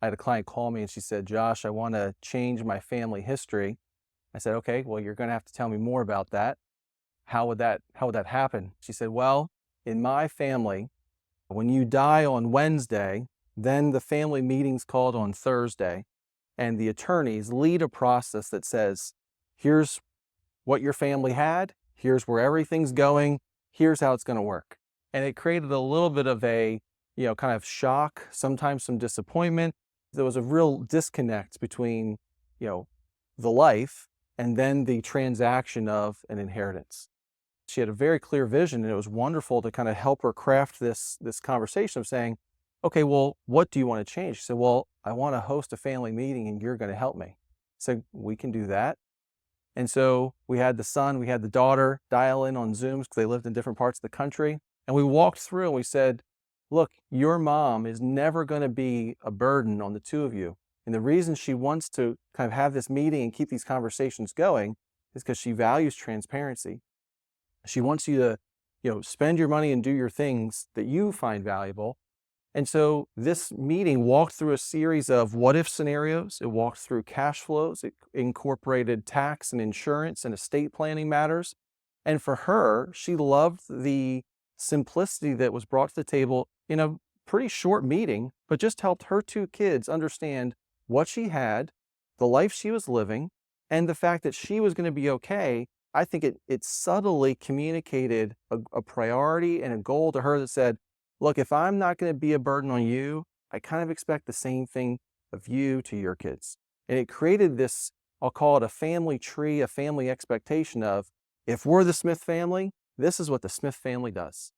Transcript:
I had a client call me and she said, "Josh, I want to change my family history." I said, "Okay, well, you're going to have to tell me more about that. How would that happen?" She said, "Well, in my family, when you die on Wednesday, then the family meeting's called on Thursday, and the attorneys lead a process that says, here's what your family had, here's where everything's going, here's how it's going to work." And it created a little bit of a, kind of shock, sometimes some disappointment. There was a real disconnect between, you know, the life and then the transaction of an inheritance. She had a very clear vision, and it was wonderful to kind of help her craft this conversation of saying, "Okay, well, what do you want to change?" She said, "Well, I want to host a family meeting and you're going to help me." So we can do that. And so we had the son, we had the daughter dial in on Zooms because they lived in different parts of the country. And we walked through and we said, "Look, your mom is never going to be a burden on the two of you. And the reason she wants to kind of have this meeting and keep these conversations going is because she values transparency. She wants you to, spend your money and do your things that you find valuable." And so this meeting walked through a series of what if scenarios. It walked through cash flows. It incorporated tax and insurance and estate planning matters. And for her, she loved the simplicity that was brought to the table in a pretty short meeting, but just helped her two kids understand what she had, the life she was living, and the fact that she was going to be okay. I think it subtly communicated a priority and a goal to her that said, "Look, if I'm not going to be a burden on you, I kind of expect the same thing of you to your kids." And it created this, I'll call it a family tree, a family expectation of, if we're the Smith family, this is what the Smith family does.